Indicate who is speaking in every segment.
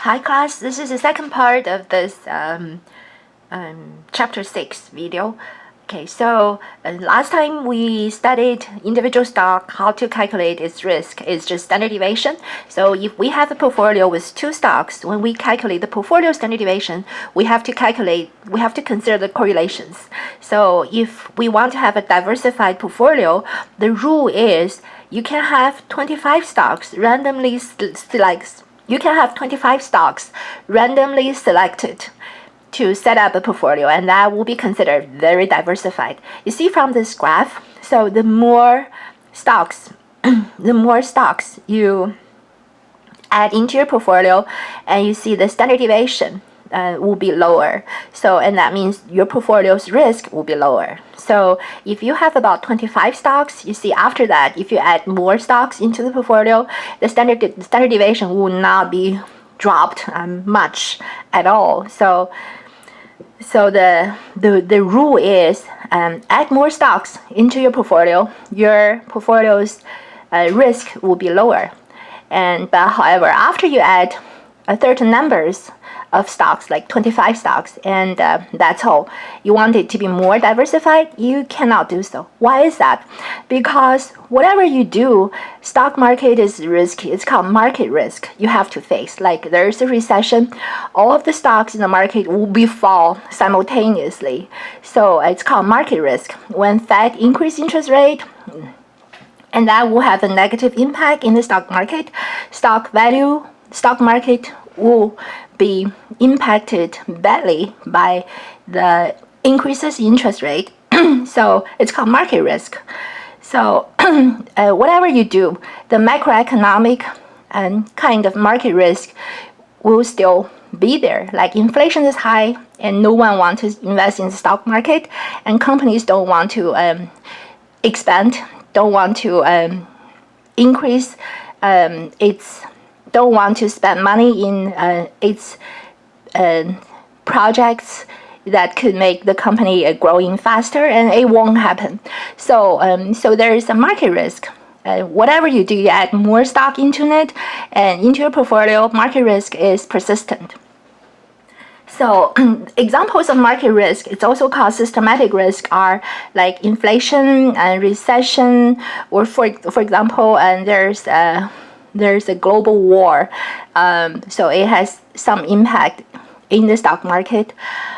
Speaker 1: Hi class, this is the second part of this chapter 6 video. Okay, so last time we studied individual stock, how to calculate its risk. It's just standard deviation. So if we have a portfolio with two stocks, when we calculate the portfolio standard deviation, we have to consider the correlations. So if we want to have a diversified portfolio, the rule is you can have 25 stocks randomly You can have 25 stocks randomly selected to set up a portfolio, and that will be considered very diversified. You see from this graph, so the more stocks, you add into your portfolio, and you see the standard deviation will be lower. So, and that means your portfolio's risk will be lower. So if you have about 25 stocks, you see after that, if you add more stocks into the portfolio, the standard deviation will not be dropped much at all. So the rule is add more stocks into your portfolio's risk will be lower. But however, after you add certain numbers of stocks, like 25 stocks, and that's all, you want it to be more diversified, you cannot do so. Why is that? Because whatever you do, stock market is risky. It's called market risk you have to face. Like there's a recession, all of the stocks in the market will be fall simultaneously. So it's called market risk. When Fed increase interest rate, and that will have a negative impact in the stock market. Stock market will be impacted badly by the increases in interest rate. So it's called market risk. So whatever you do, the macroeconomic and kind of market risk will still be there. Like inflation is high and no one wants to invest in the stock market, and companies don't want to expand, don't want to increase don't want to spend money in its projects that could make the company growing faster, and it won't happen. So there is a market risk. Whatever you do, you add more stock into it and into your portfolio, market risk is persistent. So examples of market risk, it's also called systematic risk, are like inflation and recession, or for example, and there's a global war, so it has some impact in the stock market.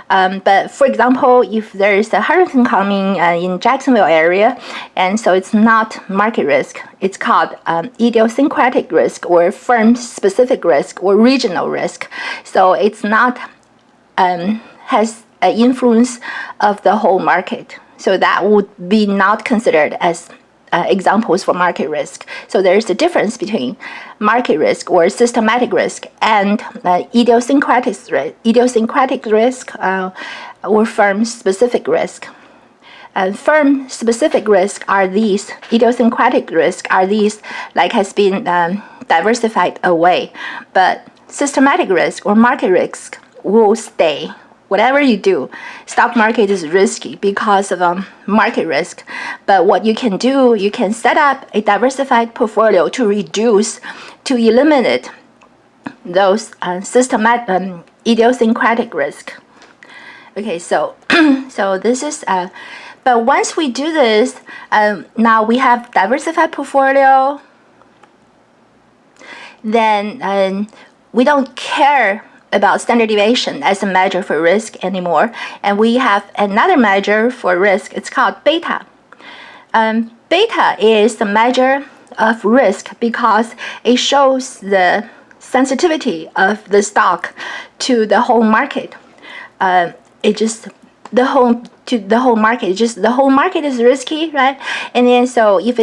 Speaker 1: But for example, if there is a hurricane coming in Jacksonville area, and so it's not market risk, it's called idiosyncratic risk, or firm-specific risk, or regional risk. So it's not has an influence of the whole market. So that would be not considered as examples for market risk. So there's a difference between market risk or systematic risk and idiosyncratic risk or firm-specific risk. Firm-specific risk are these. Idiosyncratic risk are these, like has been diversified away. But systematic risk or market risk will stay. Whatever you do, stock market is risky because of market risk. But what you can do, you can set up a diversified portfolio to eliminate those idiosyncratic risk. Okay, so this is but once we do this, now we have diversified portfolio, then we don't care about standard deviation as a measure for risk anymore, and we have another measure for risk. It's called beta. Beta is the measure of risk because it shows the sensitivity of the stock to the whole market. The whole market is risky, right? And then so if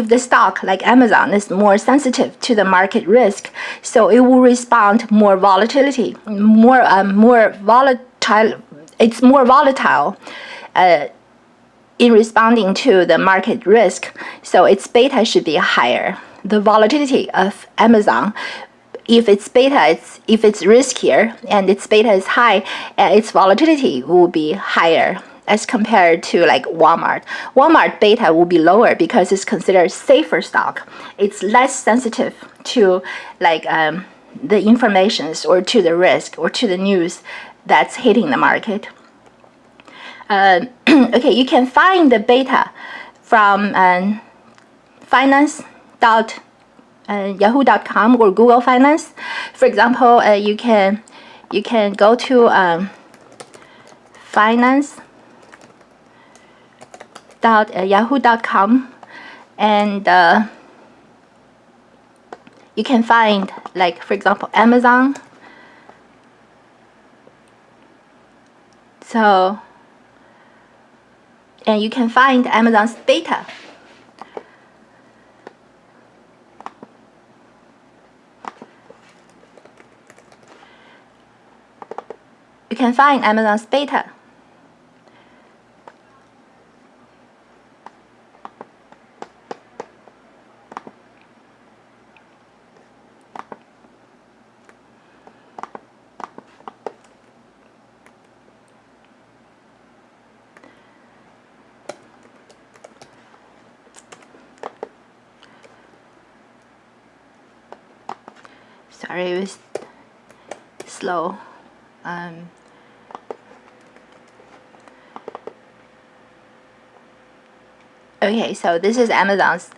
Speaker 1: the stock like Amazon is more sensitive to the market risk, so it will respond more volatility, more volatile. It's more volatile in responding to the market risk. So its beta should be higher. The volatility of Amazon, if it's riskier and its beta is high, its volatility will be higher as compared to like Walmart. Walmart beta will be lower because it's considered safer stock. It's less sensitive to like the informations or to the risk or to the news that's hitting the market. Okay, you can find the beta from finance.yahoo.com or Google Finance. For example, you can go to finance.yahoo.com, and you can find, like, for example, Amazon. So, and you can find Amazon's beta. You can find Amazon's beta. Sorry, it was slow. Okay, so this is Amazon's,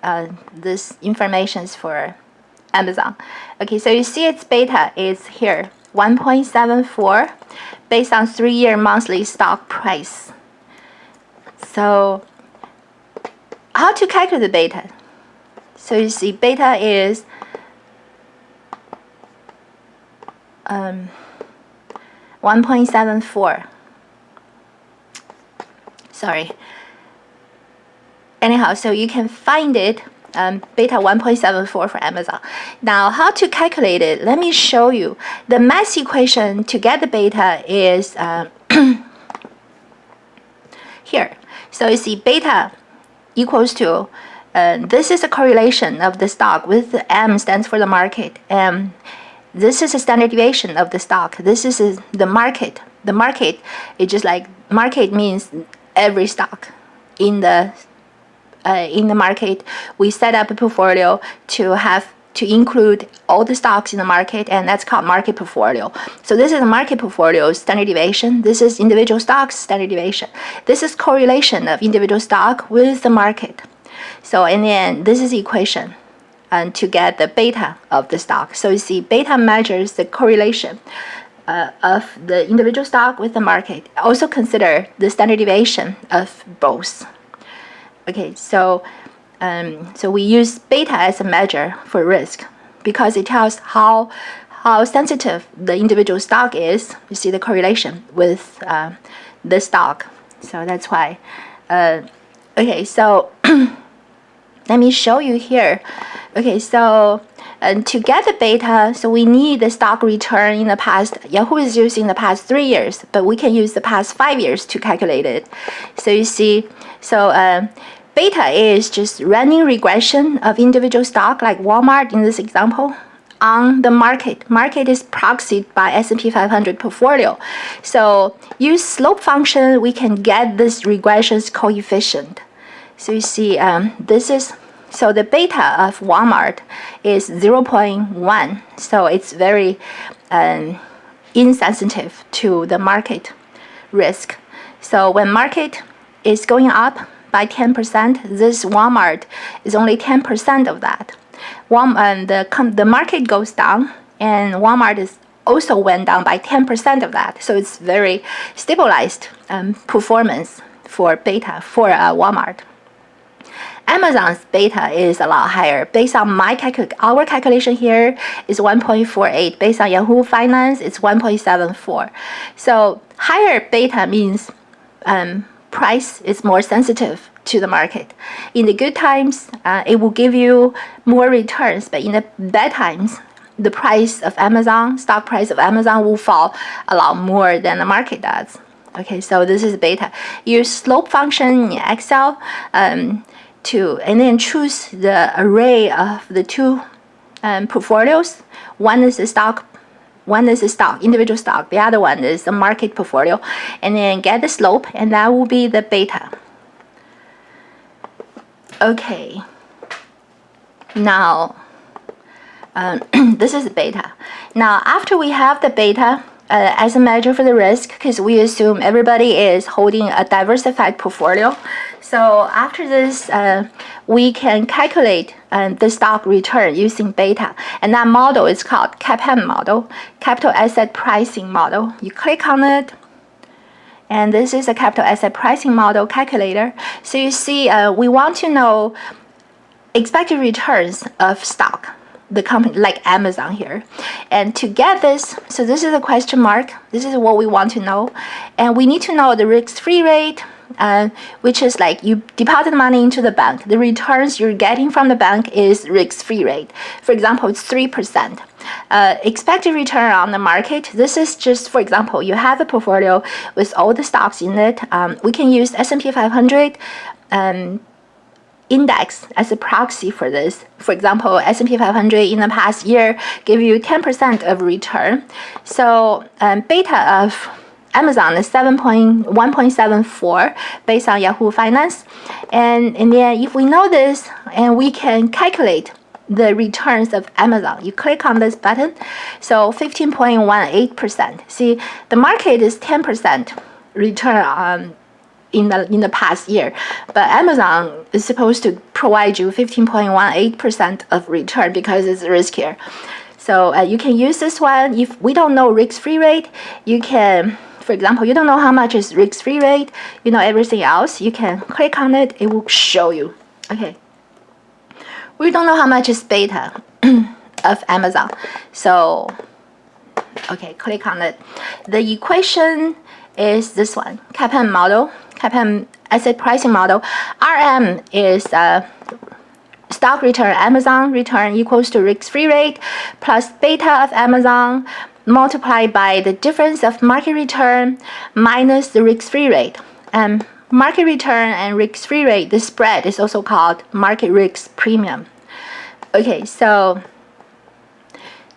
Speaker 1: this information is for Amazon. Okay, so you see its beta is here, 1.74 based on 3-year monthly stock price. So how to calculate the beta? So you see beta is 1.74. Sorry. Anyhow, so you can find it, beta 1.74 for Amazon. Now, how to calculate it? Let me show you. The math equation to get the beta is here. So you see beta equals to, this is a correlation of the stock with the M stands for the market, and this is a standard deviation of the stock. This is the market. The market is just like, market means every stock in the market. We set up a portfolio to include all the stocks in the market, and that's called market portfolio. So this is a market portfolio standard deviation. This is individual stocks standard deviation. This is correlation of individual stock with the market. So, and then this is the equation, and to get the beta of the stock. So you see beta measures the correlation of the individual stock with the market. Also consider the standard deviation of both. Okay, so so we use beta as a measure for risk because it tells how sensitive the individual stock is. You see the correlation with the stock. So that's why. Okay, so let me show you here. Okay, so to get the beta, so we need the stock return in the past. Yahoo is using the past 3 years, but we can use the past 5 years to calculate it. So you see, so beta is just running regression of individual stock, like Walmart in this example, on the market. Market is proxied by S&P 500 portfolio. So use slope function, we can get this regression's coefficient. So you see, this is, so the beta of Walmart is 0.1. So it's very insensitive to the market risk. So when market is going up by 10%, this Walmart is only 10% of that. The market goes down, and Walmart is also went down by 10% of that. So it's very stabilized performance for beta for Walmart. Amazon's beta is a lot higher. Based on our calculation here is 1.48. Based on Yahoo Finance, it's 1.74. So higher beta means price is more sensitive to the market. In the good times, it will give you more returns, but in the bad times, the price of Amazon, stock price of Amazon will fall a lot more than the market does. Okay, so this is beta. Use slope function in Excel and then choose the array of the two portfolios. One is the stock, individual stock. The other one is the market portfolio, and then get the slope, and that will be the beta. Okay. Now, This is beta. Now, after we have the beta as a measure for the risk, because we assume everybody is holding a diversified portfolio. So after this, we can calculate the stock return using beta. And that model is called CAPM model, capital asset pricing model. You click on it. And this is a capital asset pricing model calculator. So you see, we want to know expected returns of stock, the company like Amazon here. And to get this, so this is a question mark. This is what we want to know. And we need to know the risk-free rate, which is like you deposit money into the bank. The returns you're getting from the bank is risk-free rate. For example, it's 3%. Expected return on the market. This is just, for example, you have a portfolio with all the stocks in it. We can use S&P 500 index as a proxy for this. For example, S&P 500 in the past year gave you 10% of return. So beta of Amazon is 1.74 based on Yahoo Finance. And then if we know this and we can calculate the returns of Amazon, you click on this button. So 15.18%. See, the market is 10% return in the past year, but Amazon is supposed to provide you 15.18% of return because it's riskier. So you can use this one. If we don't know risk-free rate, you can, for example, you don't know how much is risk-free rate, you know everything else, you can click on it, it will show you. Okay. We don't know how much is beta of Amazon. So, okay, click on it. The equation is this one, CAPM model, CAPM asset pricing model. RM is stock return, Amazon return equals to risk-free rate plus beta of Amazon multiplied by the difference of market return minus the risk-free rate. Market return and risk-free rate, the spread is also called market risk premium. Okay, so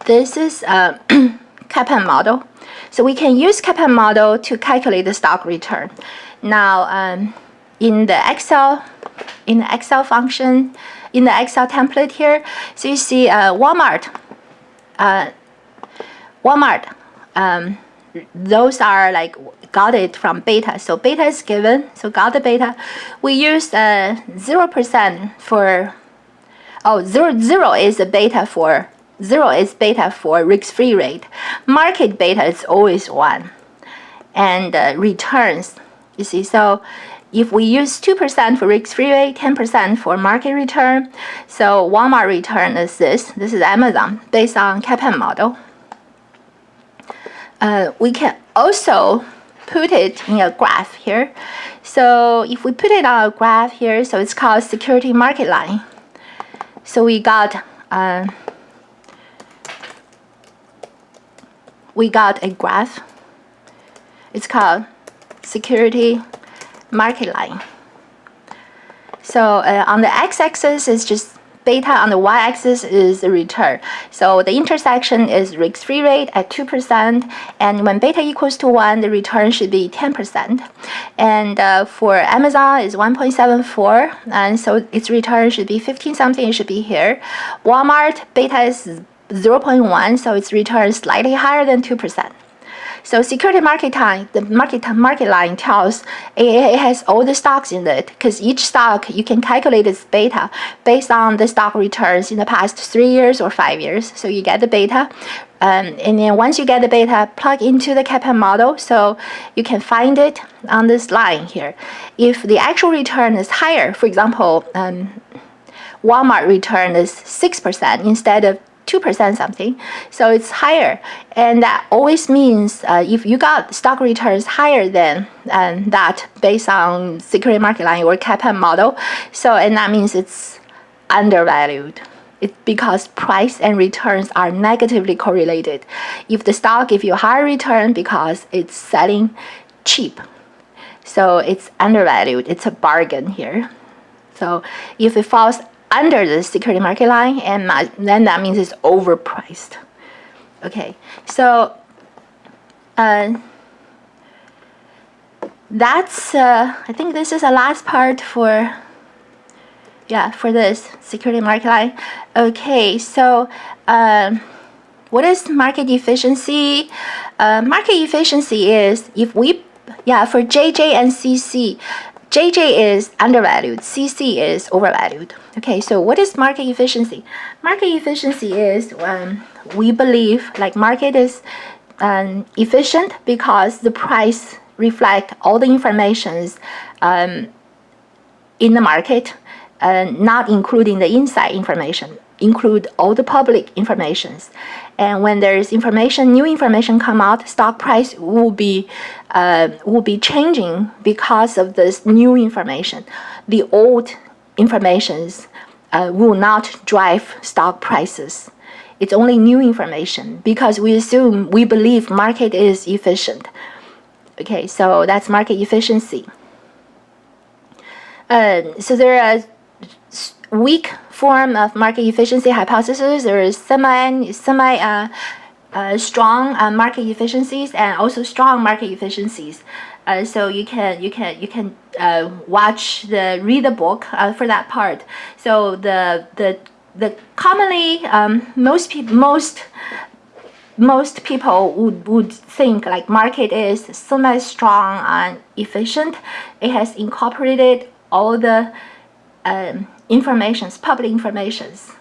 Speaker 1: this is CAPM model. So we can use CAPM model to calculate the stock return. Now, in the Excel function, in the Excel template here, so you see Walmart. Those are like got it from beta. So beta is given. So got the beta. We use 0% for. Zero is a beta for. 0 is beta for risk-free rate. Market beta is always 1. And returns, you see, so if we use 2% for risk-free rate, 10% for market return, so Walmart return is this. This is Amazon based on CAPM model. We can also put it in a graph here. So if we put it on a graph here, so it's called security market line. So we got a graph. It's called security market line. So on the x-axis is just beta, on the y-axis is the return. So the intersection is risk-free rate at 2%, and when beta equals to 1, the return should be 10%. And for Amazon is 1.74, and so its return should be 15 something, it should be here. Walmart, beta is 0.1, so its return is slightly higher than 2%. So security market line, the market line tells it has all the stocks in it, because each stock you can calculate its beta based on the stock returns in the past 3 years or 5 years. So you get the beta, and then once you get the beta, plug into the CAPM model, so you can find it on this line here. If the actual return is higher, for example, Walmart return is 6% instead of 2% something, so it's higher, and that always means if you got stock returns higher than that based on security market line or CAPM model, so and that means it's undervalued. It's because price and returns are negatively correlated. If the stock gives you higher return because it's selling cheap, so it's undervalued. It's a bargain here. So if it falls under the security market line, and then that means it's overpriced. Okay, so that's I think this is the last part for Yeah, for this security market line. Okay, so what is market efficiency? Market efficiency is if we, yeah, for JJ and CC, JJ is undervalued, CC is overvalued. Okay, so what is market efficiency? Market efficiency is we believe like market is efficient because the price reflect all the informations in the market, not including the inside information, include all the public informations. And when there's information, new information come out, stock price will be changing because of this new information. The old informations will not drive stock prices. It's only new information because we believe market is efficient. Okay, so that's market efficiency. So there are weak form of market efficiency hypothesis. There is semi strong market efficiencies and also strong market efficiencies. So you can read the book for that part. So the commonly most people would think like market is semi-strong and efficient. It has incorporated all the public informations.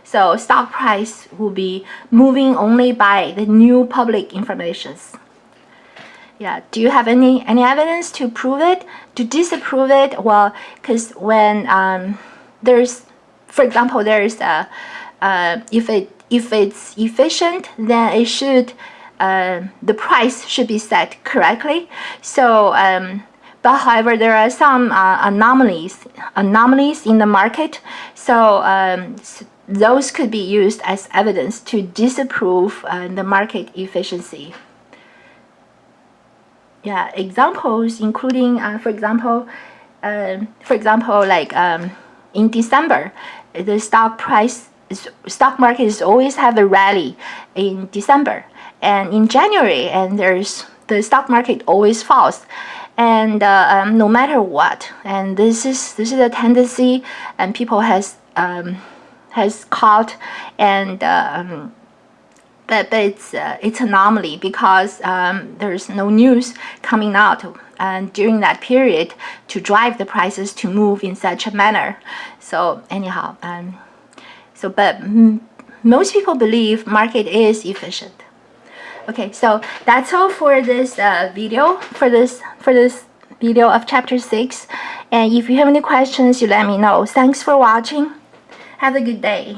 Speaker 1: So stock price will be moving only by the new public informations. Yeah, do you have any evidence to prove it, to disapprove it? Well, because when there's, for example, there's if it's efficient, then it should the price should be set correctly. So but however, there are some anomalies in the market. So those could be used as evidence to disapprove the market efficiency. Yeah, examples including, for example, like in December, the stock market is always have a rally in December, and in January, and the stock market always falls. And no matter what, and this is a tendency, and people has caught, and but it's anomaly because there's no news coming out during that period to drive the prices to move in such a manner. So anyhow, but most people believe market is efficient. Okay, so that's all for this video, for this video of chapter 6. And if you have any questions, you let me know. Thanks for watching. Have a good day.